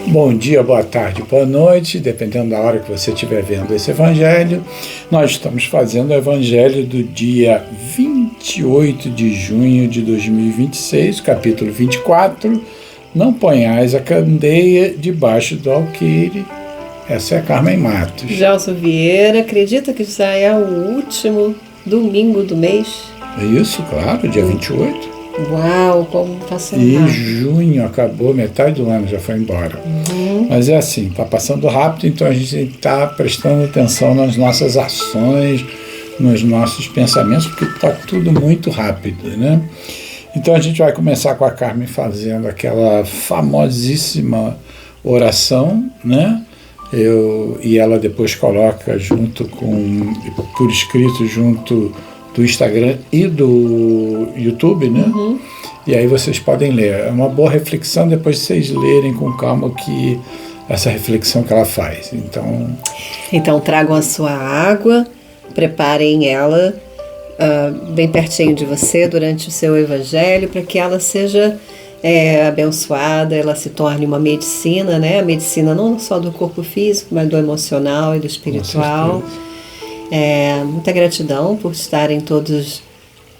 Bom dia, boa tarde, boa noite, dependendo da hora que você estiver vendo esse evangelho. Nós estamos fazendo o evangelho do dia 28 de junho de 2026, capítulo 24. Não ponhais a candeia debaixo do alqueire. Essa é a Carmen Matos. Gelson Vieira, acredita que já é o último domingo do mês? É isso, claro, dia 28. Uau, como passou E rápido. junho acabou, metade do ano já foi embora. Mas é assim, está passando rápido, então a gente está prestando atenção nas nossas ações, nos nossos pensamentos, porque está tudo muito rápido, né? Então a gente vai começar com a Carmen fazendo aquela famosíssima oração, né? E ela depois coloca junto por escrito, junto do Instagram e do YouTube, né? E aí vocês podem ler. É uma boa reflexão, depois vocês lerem com calma essa reflexão que ela faz. Então tragam a sua água, preparem ela bem pertinho de você durante o seu evangelho, para que ela seja abençoada, ela se torne uma medicina, né? A medicina não só do corpo físico, mas do emocional e do espiritual. Muita gratidão por estarem todos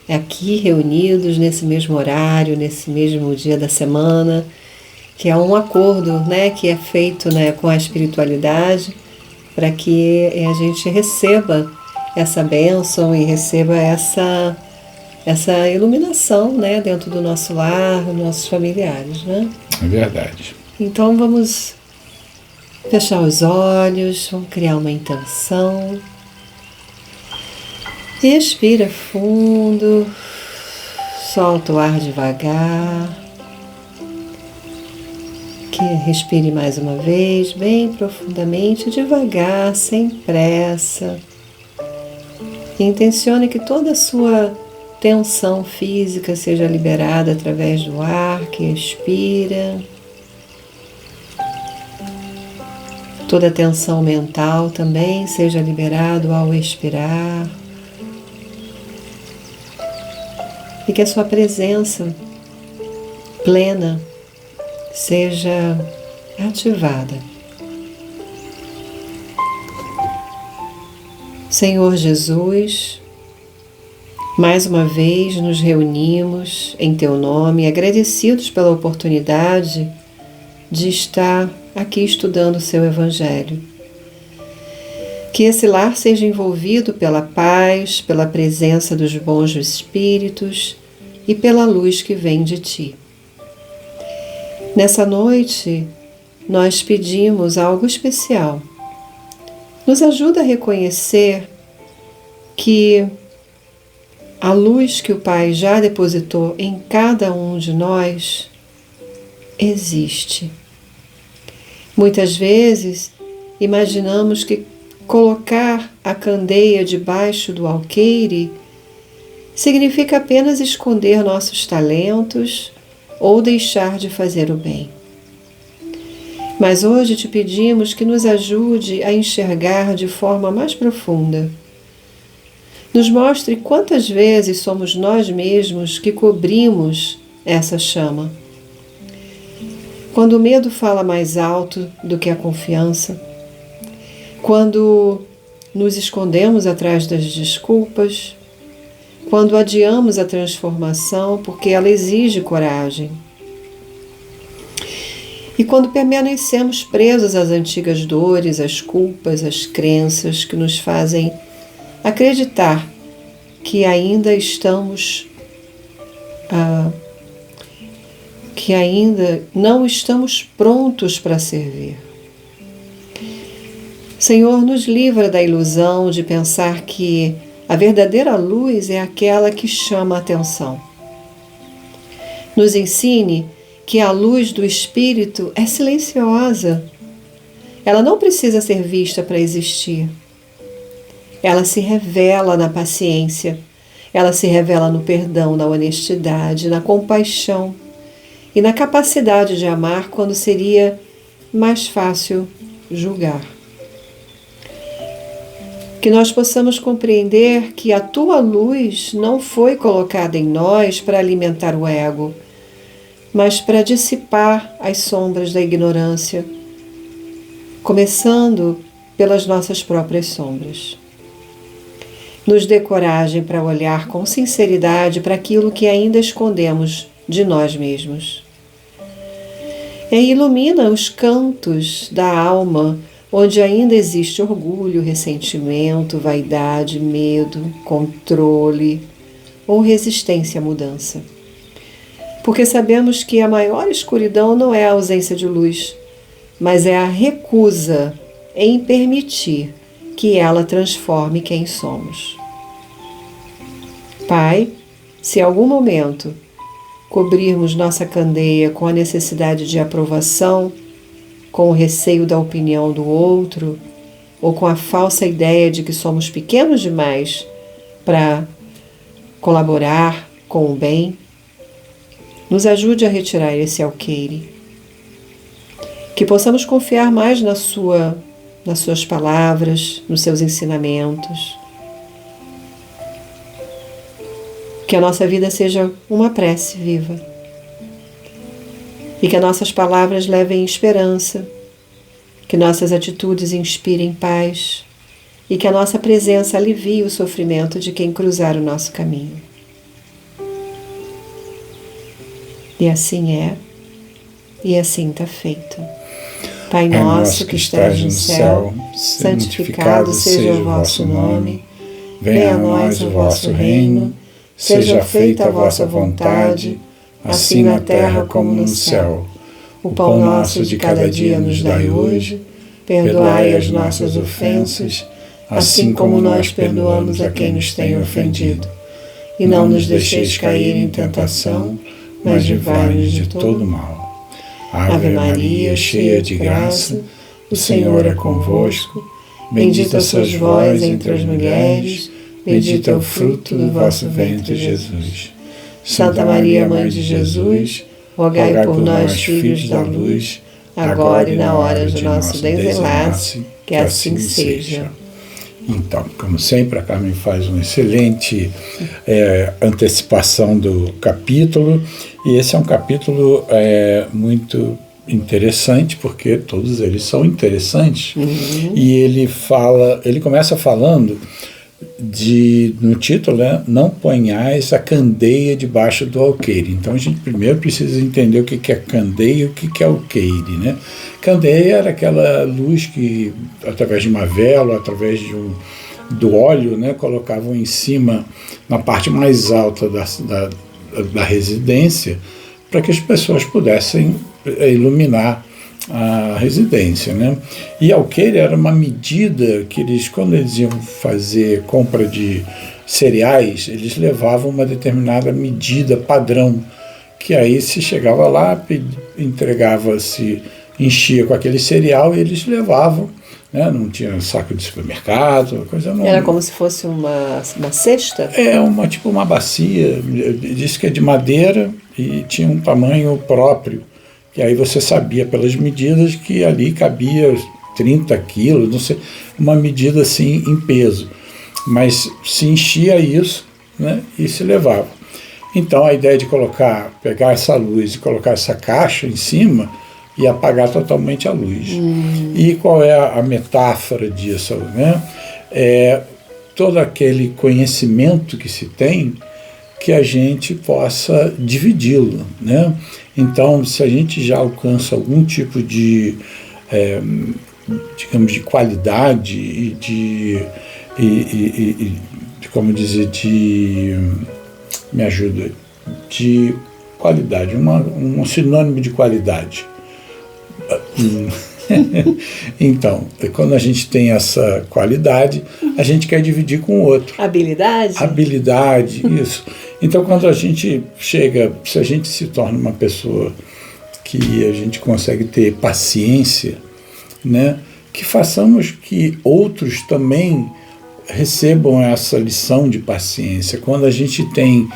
aqui reunidos nesse mesmo horário, nesse mesmo dia da semana, que é um acordo, né, que é feito, né, com a espiritualidade, para que a gente receba essa bênção e receba essa iluminação, né, dentro do nosso lar, dos nossos familiares, né? É verdade. Então vamos fechar os olhos, vamos criar uma intenção. Respira fundo, solta o ar devagar. Respire mais uma vez, bem profundamente, devagar, sem pressa. E intencione que toda a sua tensão física seja liberada através do ar que expira. Toda a tensão mental também seja liberada ao expirar. E que a sua presença plena seja ativada. Senhor Jesus, mais uma vez nos reunimos em Teu nome, agradecidos pela oportunidade de estar aqui estudando o Seu Evangelho. Que esse lar seja envolvido pela paz, pela presença dos bons espíritos e pela luz que vem de Ti. Nessa noite, nós pedimos algo especial. Nos ajuda a reconhecer que a luz que o Pai já depositou em cada um de nós existe. Muitas vezes, imaginamos que colocar a candeia debaixo do alqueire significa apenas esconder nossos talentos ou deixar de fazer o bem. Mas hoje te pedimos que nos ajude a enxergar de forma mais profunda. Nos mostre quantas vezes somos nós mesmos que cobrimos essa chama. Quando o medo fala mais alto do que a confiança, quando nos escondemos atrás das desculpas, quando adiamos a transformação porque ela exige coragem, e quando permanecemos presos às antigas dores, às culpas, às crenças que nos fazem acreditar que ainda não estamos prontos para servir. Senhor, nos livra da ilusão de pensar que a verdadeira luz é aquela que chama a atenção. Nos ensine que a luz do Espírito é silenciosa. Ela não precisa ser vista para existir. Ela se revela na paciência, ela se revela no perdão, na honestidade, na compaixão e na capacidade de amar quando seria mais fácil julgar. Que nós possamos compreender que a Tua luz não foi colocada em nós para alimentar o ego, mas para dissipar as sombras da ignorância, começando pelas nossas próprias sombras. Nos dê coragem para olhar com sinceridade para aquilo que ainda escondemos de nós mesmos. E ilumina os cantos da alma onde ainda existe orgulho, ressentimento, vaidade, medo, controle ou resistência à mudança. Porque sabemos que a maior escuridão não é a ausência de luz, mas é a recusa em permitir que ela transforme quem somos. Pai, se em algum momento cobrirmos nossa candeia com a necessidade de aprovação, com o receio da opinião do outro, ou com a falsa ideia de que somos pequenos demais para colaborar com o bem, nos ajude a retirar esse alqueire. Que possamos confiar mais nas suas palavras, nos seus ensinamentos. Que a nossa vida seja uma prece viva. E que as nossas palavras levem esperança. Que nossas atitudes inspirem paz. E que a nossa presença alivie o sofrimento de quem cruzar o nosso caminho. E assim é, e assim está feito. Pai nosso que estás no céu, santificado seja o vosso nome. Venha a nós o vosso reino. Seja feita a vossa vontade, assim na terra como no céu. O pão nosso de cada dia nos dai hoje. Perdoai as nossas ofensas, assim como nós perdoamos a quem nos tem ofendido. E não nos deixeis cair em tentação, mas livrai-nos de todo mal. Ave Maria, cheia de graça, o Senhor é convosco. Bendita sois vós entre as mulheres, bendito é o fruto do vosso ventre, Jesus. Santa Maria, Mãe de Jesus, rogai por nós, filhos da luz, agora e na hora do nosso desenlace, que assim seja. Então, como sempre, a Carmen faz uma excelente antecipação do capítulo, e esse é um capítulo muito interessante, porque todos eles são interessantes. E ele começa falando no título, não ponhais a candeia debaixo do alqueire. Então a gente primeiro precisa entender o que é candeia e o que é alqueire, né? Candeia era aquela luz que, através de uma vela, através do óleo, né, colocavam em cima, na parte mais alta da residência, para que as pessoas pudessem iluminar a residência, né? E alqueire era uma medida que quando eles iam fazer compra de cereais, eles levavam uma determinada medida padrão, que aí se chegava lá, entregava-se, enchia com aquele cereal e eles levavam, né? Não tinha saco de supermercado, coisa não. Era como se fosse uma cesta? Tipo uma bacia, disse que é de madeira e tinha um tamanho próprio. E aí você sabia pelas medidas que ali cabia 30 quilos, não sei, uma medida assim em peso. Mas se enchia isso, né, e se levava. Então a ideia de pegar essa luz e colocar essa caixa em cima e apagar totalmente a luz. E qual é a metáfora disso, né? É todo aquele conhecimento que se tem, que a gente possa dividi-lo, né? Então, se a gente já alcança algum tipo de, digamos, de qualidade e me ajuda, de qualidade, um sinônimo de qualidade. Então, quando a gente tem essa qualidade, a gente quer dividir com o outro. Habilidade, isso. Então, quando a gente se a gente se torna uma pessoa que a gente consegue ter paciência, né, que façamos que outros também recebam essa lição de paciência. Quando a gente tem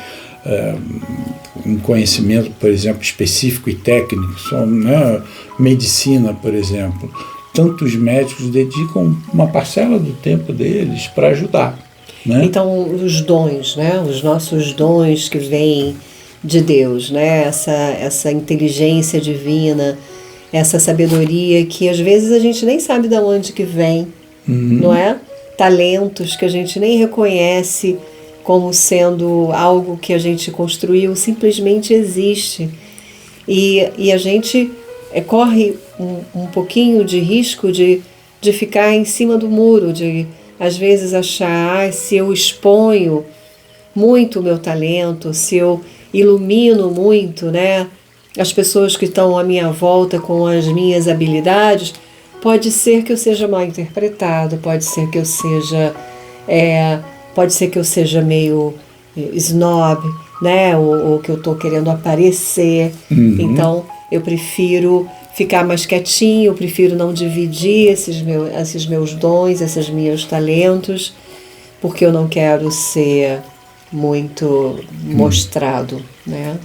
um conhecimento, por exemplo, específico e técnico, né, medicina, por exemplo, tantos médicos dedicam uma parcela do tempo deles para ajudar, né? Então, os dons, né, os nossos dons que vêm de Deus, né? Essa inteligência divina, essa sabedoria que às vezes a gente nem sabe de onde que vem, não é? Talentos que a gente nem reconhece como sendo algo que a gente construiu, simplesmente existe. E a gente corre um pouquinho de risco de ficar em cima do muro, de às vezes achar, se eu exponho muito o meu talento, se eu ilumino muito, né, as pessoas que estão à minha volta com as minhas habilidades, pode ser que eu seja mal interpretado, pode ser que eu seja meio snob, né, ou que eu estou querendo aparecer. Então eu prefiro ficar mais quietinho, eu prefiro não dividir esses meus dons, esses meus talentos, porque eu não quero ser muito mostrado, né?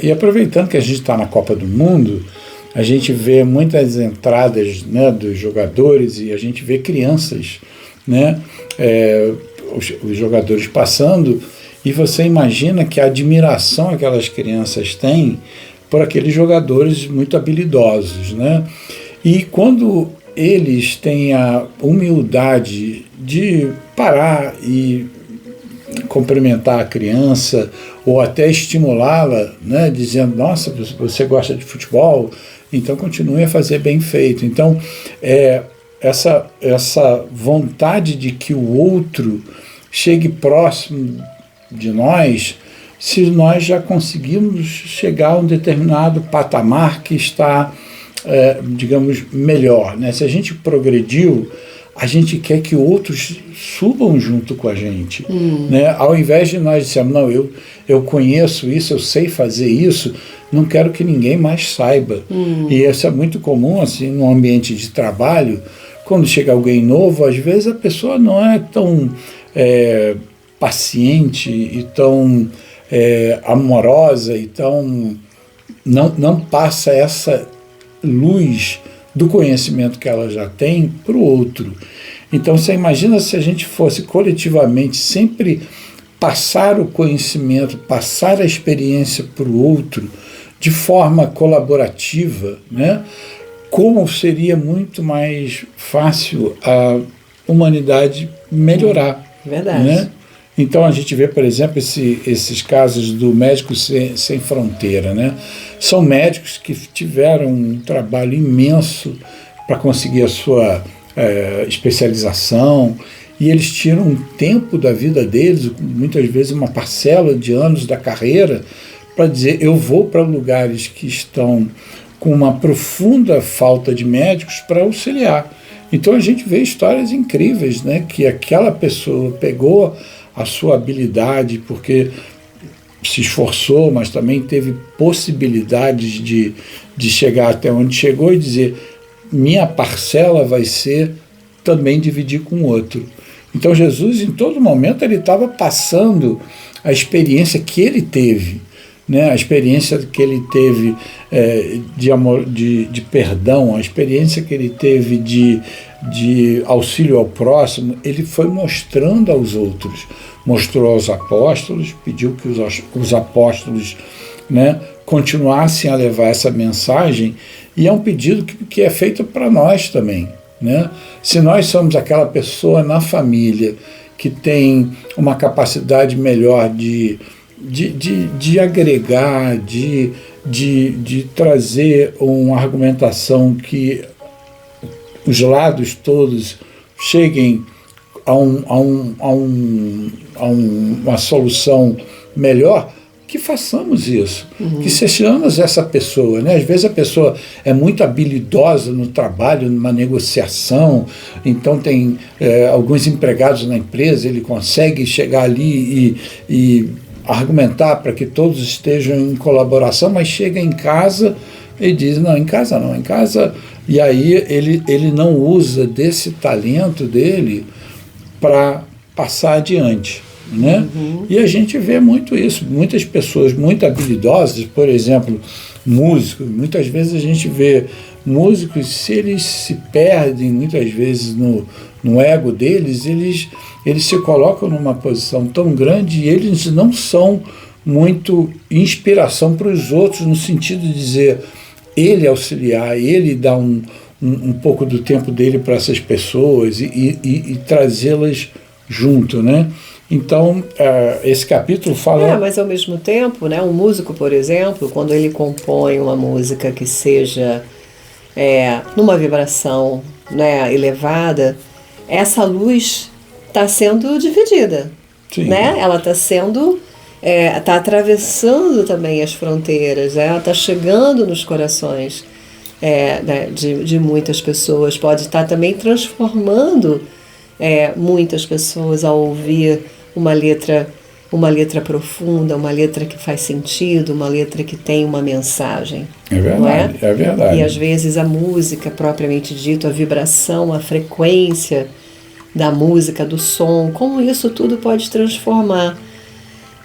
E aproveitando que a gente está na Copa do Mundo, a gente vê muitas entradas, né, dos jogadores e a gente vê crianças, né, os jogadores passando, e você imagina que a admiração que aquelas crianças têm por aqueles jogadores muito habilidosos, né? E quando eles têm a humildade de parar e cumprimentar a criança ou até estimulá-la, né, dizendo, nossa, você gosta de futebol, então continue a fazer bem feito. Então, essa vontade de que o outro chegue próximo de nós, se nós já conseguimos chegar a um determinado patamar que está, digamos, melhor, né? Se a gente progrediu, a gente quer que outros subam junto com a gente, né? Ao invés de nós dissermos, não, eu conheço isso, eu sei fazer isso, não quero que ninguém mais saiba. E isso é muito comum, assim, no ambiente de trabalho, quando chega alguém novo, às vezes a pessoa não é tão paciente e tão amorosa, e tão não passa essa luz do conhecimento que ela já tem para o outro. Então você imagina se a gente fosse coletivamente sempre passar o conhecimento, passar a experiência para o outro de forma colaborativa, né? Como seria muito mais fácil a humanidade melhorar. Verdade. Né? Então a gente vê, por exemplo, esses casos do Médicos Sem Fronteira, né? São médicos que tiveram um trabalho imenso para conseguir a sua especialização, e eles tiram um tempo da vida deles, muitas vezes uma parcela de anos da carreira, para dizer, eu vou para lugares que estão com uma profunda falta de médicos para auxiliar. Então a gente vê histórias incríveis, né? Que aquela pessoa pegou a sua habilidade porque se esforçou, mas também teve possibilidades de chegar até onde chegou e dizer, minha parcela vai ser também dividir com o outro. Então Jesus, em todo momento, ele estava passando a experiência que ele teve, né? A experiência que ele teve de amor, de perdão, a experiência que ele teve de auxílio ao próximo, ele foi mostrando aos outros. Mostrou aos apóstolos, pediu que os apóstolos, né, continuassem a levar essa mensagem, e é um pedido que é feito para nós também, né? Se nós somos aquela pessoa na família que tem uma capacidade melhor de agregar, de trazer uma argumentação que os lados todos cheguem a uma solução melhor, que façamos isso, que sejamos essa pessoa, né? Às vezes a pessoa é muito habilidosa no trabalho, numa negociação, então tem alguns empregados na empresa, ele consegue chegar ali e argumentar para que todos estejam em colaboração, mas chega em casa e diz, não, em casa não, em casa... E aí ele não usa desse talento dele para passar adiante, né? E a gente vê muito isso, muitas pessoas muito habilidosas, por exemplo, músicos, muitas vezes a gente vê músicos, se eles se perdem muitas vezes no ego deles, eles se colocam numa posição tão grande e eles não são muito inspiração para os outros, no sentido de dizer, ele auxiliar, ele dar um pouco do tempo dele para essas pessoas e trazê-las junto, né? Então, esse capítulo fala... Mas ao mesmo tempo, né, um músico, por exemplo, quando ele compõe uma música que seja numa vibração, né, elevada, essa luz está sendo dividida. Sim. Né? Ela está sendo... está atravessando também as fronteiras, ela está chegando nos corações né, de muitas pessoas, pode estar também transformando muitas pessoas ao ouvir uma letra profunda, uma letra que faz sentido, uma letra que tem uma mensagem. É verdade, não é? É verdade. E às vezes a música, propriamente dito, a vibração, a frequência da música, do som, como isso tudo pode transformar.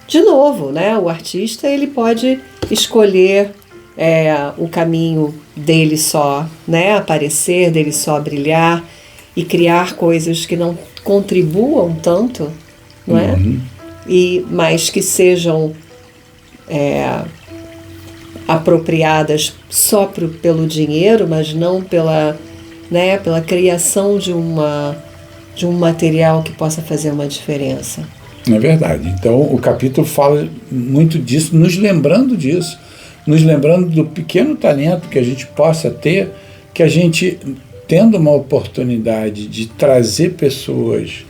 De novo, né, o artista ele pode escolher o caminho dele só, né, aparecer, dele só brilhar e criar coisas que não contribuam tanto, não é? Mas que sejam apropriadas só pelo dinheiro, mas não pela criação de um material que possa fazer uma diferença. É verdade. Então, o capítulo fala muito disso, nos lembrando disso, nos lembrando do pequeno talento que a gente possa ter, que a gente, tendo uma oportunidade de trazer pessoas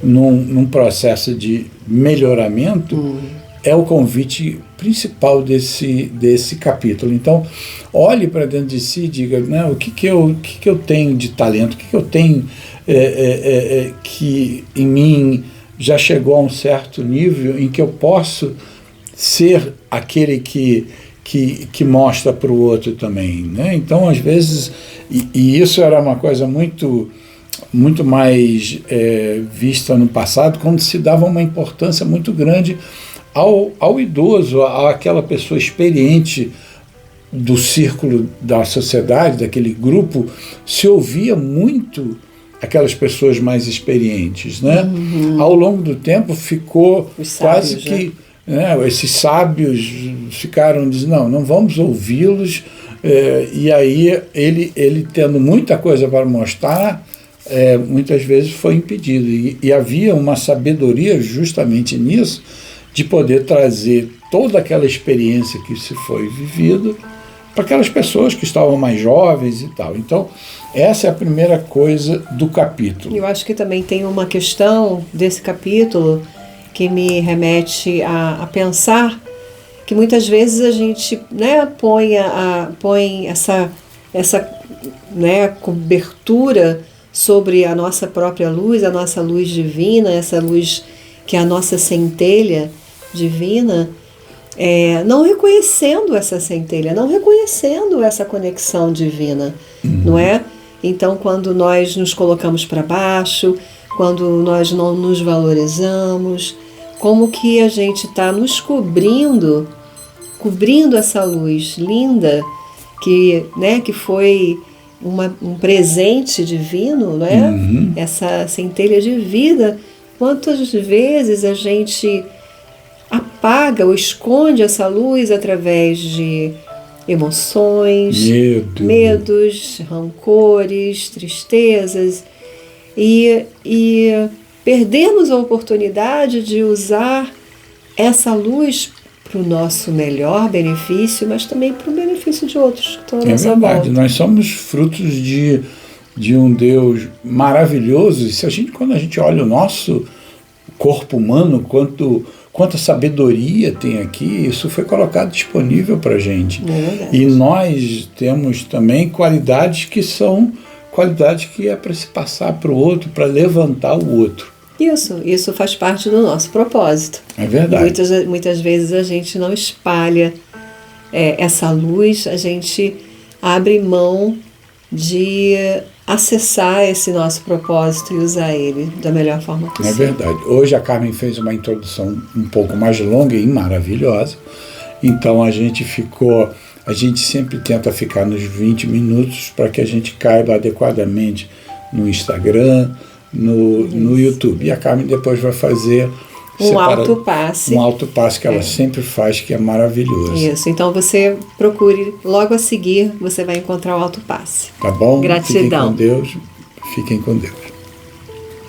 num processo de melhoramento, é o convite principal desse capítulo. Então, olhe para dentro de si e diga, né, o que eu tenho de talento, o que eu tenho que em mim já chegou a um certo nível em que eu posso ser aquele que mostra para o outro também, né? Então, às vezes, e isso era uma coisa muito mais vista no passado, quando se dava uma importância muito grande ao idoso, àquela pessoa experiente do círculo da sociedade, daquele grupo, se ouvia muito aquelas pessoas mais experientes, né? Ao longo do tempo ficou quase que... Né, esses sábios ficaram dizendo, não vamos ouvi-los, e aí ele tendo muita coisa para mostrar, muitas vezes foi impedido. E havia uma sabedoria justamente nisso, de poder trazer toda aquela experiência que se foi vivida para aquelas pessoas que estavam mais jovens e tal. Então, essa é a primeira coisa do capítulo. Eu acho que também tem uma questão desse capítulo que me remete a pensar que muitas vezes a gente, né, põe essa né, cobertura sobre a nossa própria luz, a nossa luz divina, essa luz que é a nossa centelha divina, não reconhecendo essa centelha, não reconhecendo essa conexão divina, não é? Então, quando nós nos colocamos para baixo, quando nós não nos valorizamos, como que a gente está nos cobrindo essa luz linda que foi um presente divino, né? Essa centelha de vida. Quantas vezes a gente apaga ou esconde essa luz através de emoções, medos, rancores, tristezas e perdemos a oportunidade de usar essa luz para o nosso melhor benefício, mas também para o benefício de outros que estão à nossa volta. É verdade, nós somos frutos de um Deus maravilhoso, e quando a gente olha o nosso corpo humano, quanta sabedoria tem aqui, isso foi colocado disponível para a gente. E nós temos também qualidades que são qualidades que é para se passar para o outro, para levantar o outro. Isso faz parte do nosso propósito. É verdade. Muitas vezes a gente não espalha essa luz, a gente abre mão de acessar esse nosso propósito e usar ele da melhor forma possível. É verdade. Hoje a Carmen fez uma introdução um pouco mais longa e maravilhosa, então a gente sempre tenta ficar nos 20 minutos para que a gente caiba adequadamente no Instagram, no YouTube. E a Carmen depois vai fazer um autopasse. Um autopasse que ela sempre faz, que é maravilhoso. Isso, então você procure, logo a seguir você vai encontrar o autopasse. Tá bom? Gratidão. Fiquem com Deus. Fiquem com Deus.